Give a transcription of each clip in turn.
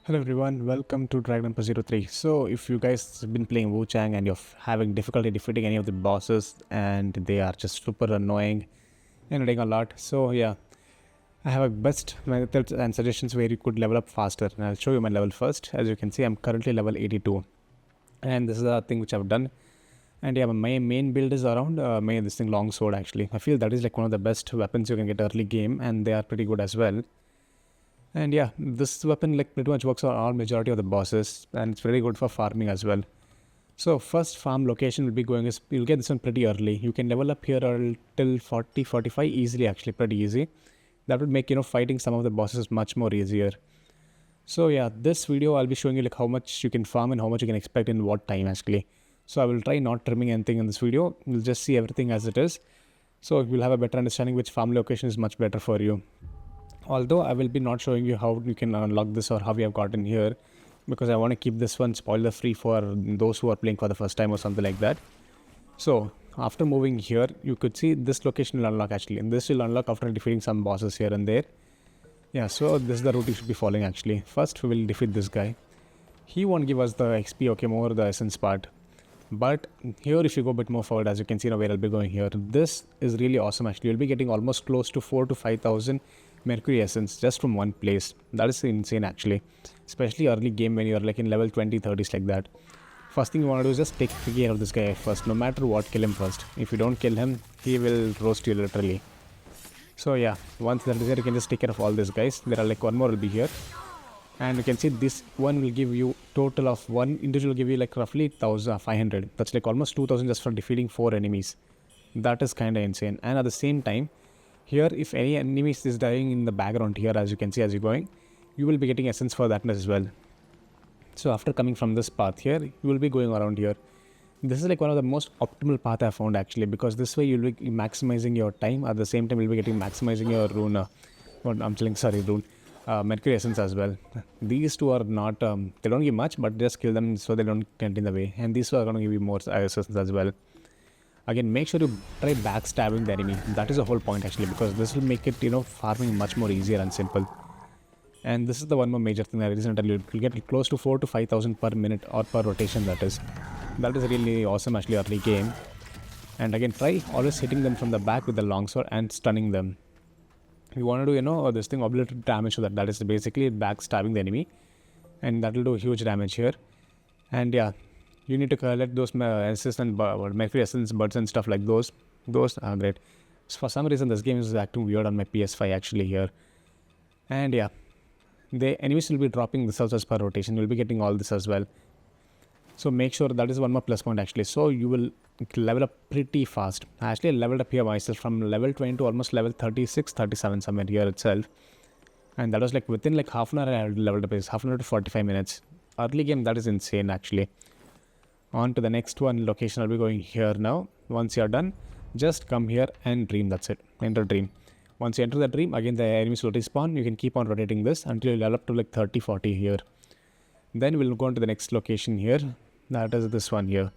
Hello everyone, welcome to Dragon 03. So if you guys have been playing Wuchang and you're having difficulty defeating any of the bosses and they are just super annoying and doing a lot, so yeah, I have a best methods and suggestions where you could level up faster, and I'll show you my level first. As you can see, I'm currently level 82 and this is a thing which I've done. And yeah, my main build is around this thing longsword. Actually, I feel that is like one of the best weapons you can get early game, and they are pretty good as well. And yeah, this weapon like pretty much works on all majority of the bosses, and it's very good for farming as well. So first farm location will be going is, you'll get this one pretty early. You can level up here till 40, 45 easily, actually pretty easy. That would make, fighting some of the bosses much more easier. So yeah, this video I'll be showing you like how much you can farm and how much you can expect in what time actually. So I will try not trimming anything in this video. You'll just see everything as it is. So you'll have a better understanding which farm location is much better for you. Although I will be not showing you how you can unlock this or how you have gotten here, because I want to keep this one spoiler free for those who are playing for the first time or something like that. So after moving here, you could see this location will unlock actually, and this will unlock after defeating some bosses here and there. Yeah, so this is the route you should be following actually. First we will defeat this guy. He won't give us the XP, okay, more the essence part. But here if you go a bit more forward, as you can see now where I'll be going here, this is really awesome actually. You'll be getting almost close to 4 to 5,000 Mercury Essence just from one place. That is insane actually, especially early game when you're like in level 20, 30s like that. First thing you want to do is just take care of this guy first. No matter what, kill him first. If you don't kill him, he will roast you literally. So yeah, once that is there, you can just take care of all these guys. There are like one more will be here. And you can see this one will give you total of one individual will give you like roughly 1,500. That's like almost 2,000 just for defeating 4 enemies. That is kind of insane. And at the same time, here if any enemies is dying in the background here, as you can see as you're going, you will be getting essence for that as well. So after coming from this path here, you will be going around here. This is like one of the most optimal path I found actually, because this way you'll be maximizing your time. At the same time, you'll be getting maximizing your rune. Mercury Essence as well. These two are not, they don't give much, but just kill them so they don't get in the way. And these two are going to give you more Essence as well. Again, make sure you try backstabbing the enemy. That is the whole point actually, because this will make it, farming much more easier and simple. And this is the one more major thing that I recently tell you. You'll get close to 4 to 5,000 per minute or per rotation, that is. That is really awesome actually early game. And again, try always hitting them from the back with the longsword and stunning them. You want to do, this thing obliterate damage to that. That is basically backstabbing the enemy. And that will do huge damage here. And yeah, you need to collect those essence and Mercury Essence buds and stuff like those. Those are great. So for some reason, this game is acting weird on my PS5 actually here. And yeah, the enemies will be dropping this also as per rotation. You'll be getting all this as well. So make sure that is one more plus point actually. So you will level up pretty fast. I actually leveled up here myself from level 20 to almost level 36, 37 somewhere here itself. And that was like within like half an hour I had leveled up. Is half an hour to 45 minutes. Early game, that is insane actually. On to the next one location. I'll be going here now. Once you're done, just come here and dream. That's it. Enter dream. Once you enter the dream, again the enemies will respawn. You can keep on rotating this until you level up to like 30, 40 here. Then we'll go on to the next location here. That is this one here.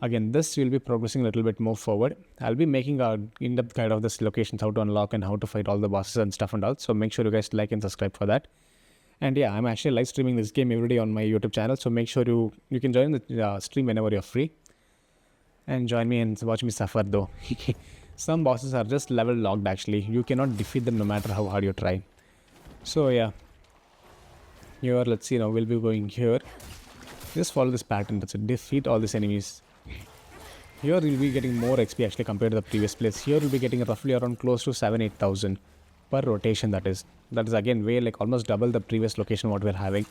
Again, this will be progressing a little bit more forward. I'll be making a in-depth guide of this location, how to unlock and how to fight all the bosses and stuff and all. So make sure you guys like and subscribe for that. And yeah, I'm actually live streaming this game every day on my YouTube channel. So make sure you can join the stream whenever you're free. And join me and watch me suffer though. Some bosses are just level locked actually. You cannot defeat them no matter how hard you try. So yeah. Here, let's see now. We'll be going here. Just follow this pattern. That's it. Defeat all these enemies. Here you'll be getting more XP actually compared to the previous place. Here you'll be getting roughly around close to 7,000-8,000 per rotation. That is again way like almost double the previous location what we're having.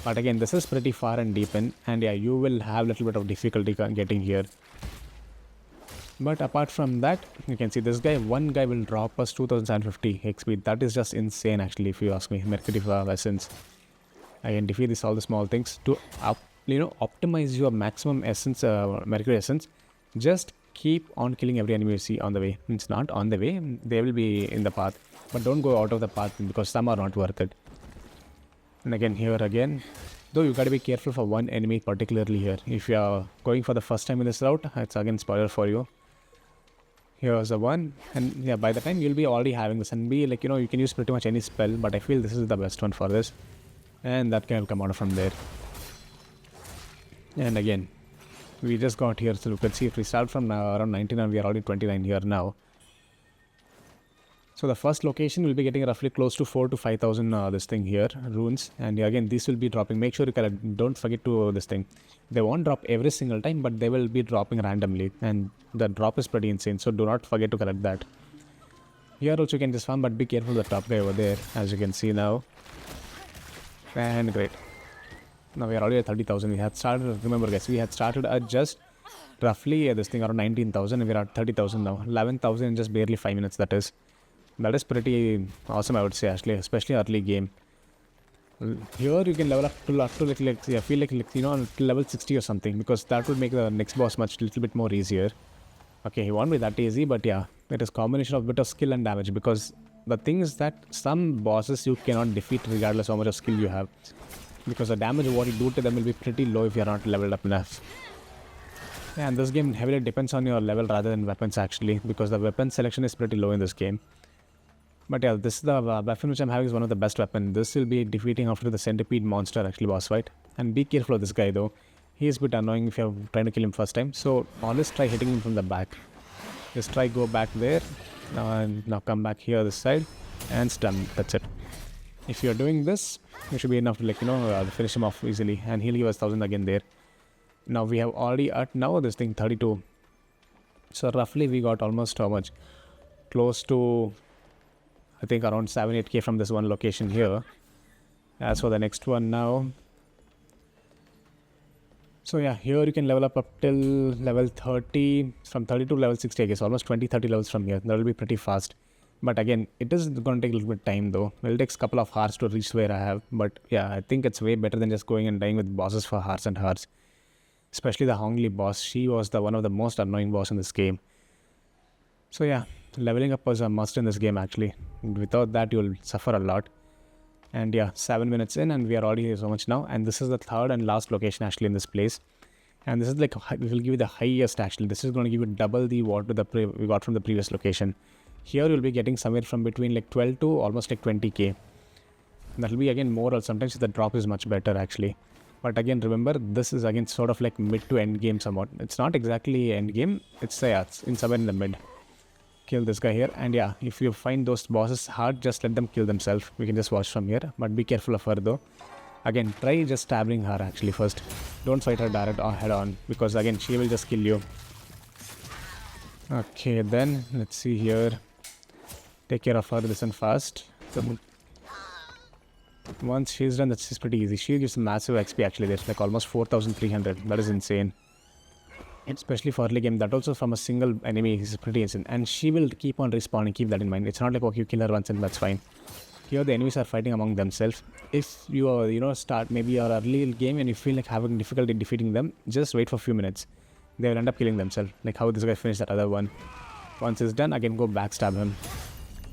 But again, this is pretty far and deep in, and yeah, you will have a little bit of difficulty getting here. But apart from that, you can see this guy. One guy will drop us 2,750 XP. That is just insane actually, if you ask me. Mercury Essence. I can defeat all the small things to optimize your maximum essence, Mercury Essence. Just keep on killing every enemy you see on the way. It's not on the way, they will be in the path, but don't go out of the path because some are not worth it. And again here again, though you gotta be careful for one enemy particularly here. If you are going for the first time in this route, it's again spoiler for you. Here's the one, and yeah, by the time you'll be already having this and be like, you can use pretty much any spell, but I feel this is the best one for this. And that guy will come out from there. And again, we just got here, so you can see if we start from around 19 and we are already 29 here now. So the first location will be getting roughly close to 4 to 5,000 this thing here, runes. And again, this will be dropping. Make sure you collect, don't forget to this thing. They won't drop every single time, but they will be dropping randomly. And the drop is pretty insane, so do not forget to collect that. Here also you can just farm, but be careful of the top guy over there, as you can see now. And great. Now we are already at 30,000. We had started, remember guys, we had started at just roughly this thing around 19,000 and we are at 30,000 now. 11,000 in just barely 5 minutes, that is. That is pretty awesome, I would say, actually, especially early game. Here you can level up to like I feel like you know, level 60 or something, because that would make the next boss little bit more easier. Okay, he won't be that easy, but yeah, it is combination of bit of skill and damage, because the thing is that some bosses you cannot defeat regardless of how much of skill you have, because the damage of what you do to them will be pretty low if you are not leveled up enough. Yeah, and this game heavily depends on your level rather than weapons actually, because the weapon selection is pretty low in this game. But yeah, this is the weapon which I'm having is one of the best weapons. This will be defeating after the centipede monster actually boss fight. And be careful of this guy though. He is a bit annoying if you're trying to kill him first time. So always try hitting him from the back. Just try go back there. Now come back here this side. And it's done. That's it. If you're doing this, it should be enough to finish him off easily. And he'll give us 1,000 again there. Now we have already at now this thing 32. So roughly we got almost how much? Close to, I think around 7-8k from this one location here. As for the next one now. So yeah, here you can level up till level 30, from 30 to level 60 I guess, almost 20-30 levels from here. That will be pretty fast. But again, it is going to take a little bit of time though. It will take a couple of hours to reach where I have. But yeah, I think it's way better than just going and dying with bosses for hours and hours. Especially the Hongli boss. She was the one of the most annoying boss in this game. So yeah, leveling up was a must in this game actually. Without that you'll suffer a lot. And yeah, 7 minutes in and we are already here so much now. And this is the third and last location actually in this place. And this is like, we will give you the highest actually. This is going to give you double the water we got from the previous location. Here you'll be getting somewhere from between like 12 to almost like 20k. That will be again more, or sometimes the drop is much better actually. But again, remember, this is again sort of like mid to end game somewhat. It's not exactly end game. It's in somewhere in the mid. Kill this guy here. And yeah, if you find those bosses hard, just let them kill themselves. We can just watch from here. But be careful of her though. Again, try just stabbing her actually first. Don't fight her direct or head on. Because again, she will just kill you. Okay, then let's see here. Take care of her, listen fast. Once she's done, that's pretty easy. She gives massive XP actually. There's like almost 4,300. That is insane. Especially for early game. That also from a single enemy is pretty insane. And she will keep on respawning. Keep that in mind. It's not like, okay, you kill her once and that's fine. Here the enemies are fighting among themselves. If you are, start maybe your early game and you feel like having difficulty defeating them, just wait for a few minutes. They will end up killing themselves. Like how this guy finished that other one. Once it's done, again go backstab him.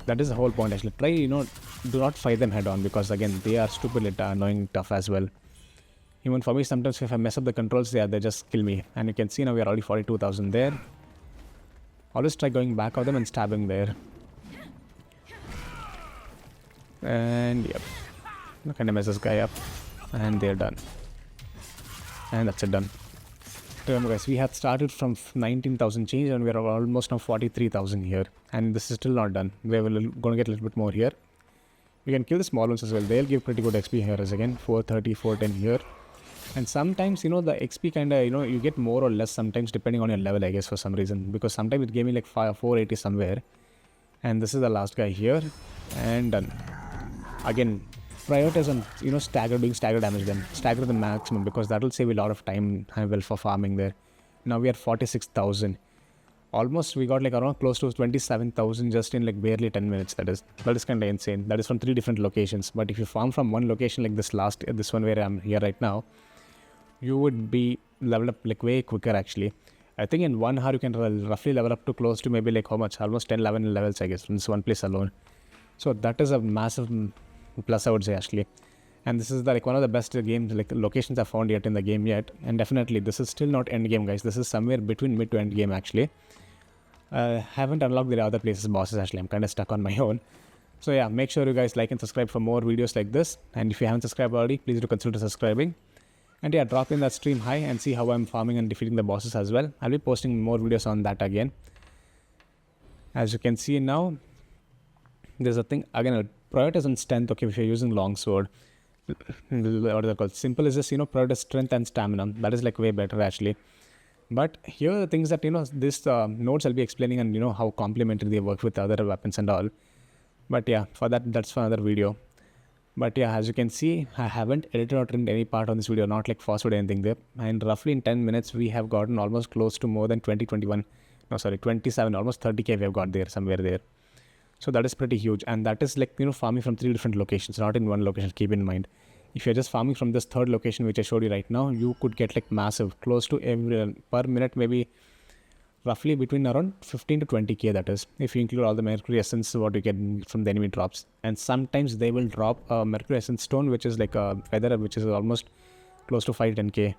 That is the whole point actually. Try, do not fight them head on, because again, they are stupidly annoying tough as well. Even for me, sometimes if I mess up the controls, they just kill me. And you can see now we are already 42,000 there. Always try going back of them and stabbing there. And yep. Kind of mess this guy up. And they're done. And that's it, done. Remember guys, we had started from 19,000 change and we are almost now 43,000 here. And this is still not done. We're going to get a little bit more here. We can kill the small ones as well. They'll give pretty good XP here as again. 430, 410 here. And sometimes, the XP kind of, you get more or less sometimes depending on your level, I guess, for some reason. Because sometimes it gave me like 480 somewhere. And this is the last guy here. And done. Again, prioritize on, doing stagger damage then. Stagger the maximum, because that will save a lot of time for farming there. Now we are 46,000. Almost we got like around close to 27,000 just in like barely 10 minutes. That is kind of insane. That is from 3 different locations. But if you farm from one location like this one where I'm here right now, you would be leveled up like way quicker actually. I think in 1 hour you can roughly level up to close to maybe like how much? Almost 10, 11 levels I guess from this one place alone. So that is a massive plus I would say actually. And this is like one of the best games, like locations I've found yet in the game yet. And definitely this is still not end game guys. This is somewhere between mid to end game actually. Haven't unlocked the other places bosses actually. I'm kind of stuck on my own. So yeah, make sure you guys like and subscribe for more videos like this. And if you haven't subscribed already, please do consider subscribing. And yeah, drop in that stream high and see how I'm farming and defeating the bosses as well. I'll be posting more videos on that again. As you can see now, there's a thing again, prioritize on strength. Okay, if you're using longsword, what are they called? Simple is just, prioritize strength and stamina. That is like way better actually. But here are the things that, this notes I'll be explaining, and how complementary they work with other weapons and all. But yeah, that's for another video. But yeah, as you can see, I haven't edited or trimmed any part on this video, not like fast food or anything there. And roughly in 10 minutes, we have gotten almost close to more than 27, almost 30k we have got there, somewhere there. So that is pretty huge. And that is like, farming from 3 different locations, not in one location, keep in mind. If you're just farming from this third location, which I showed you right now, you could get like massive, close to every, per minute, maybe roughly between around 15 to 20k, that is, if you include all the Mercury Essence, what you get from the enemy drops. And sometimes they will drop a Mercury Essence stone, which is like a feather, which is almost close to 5-10k.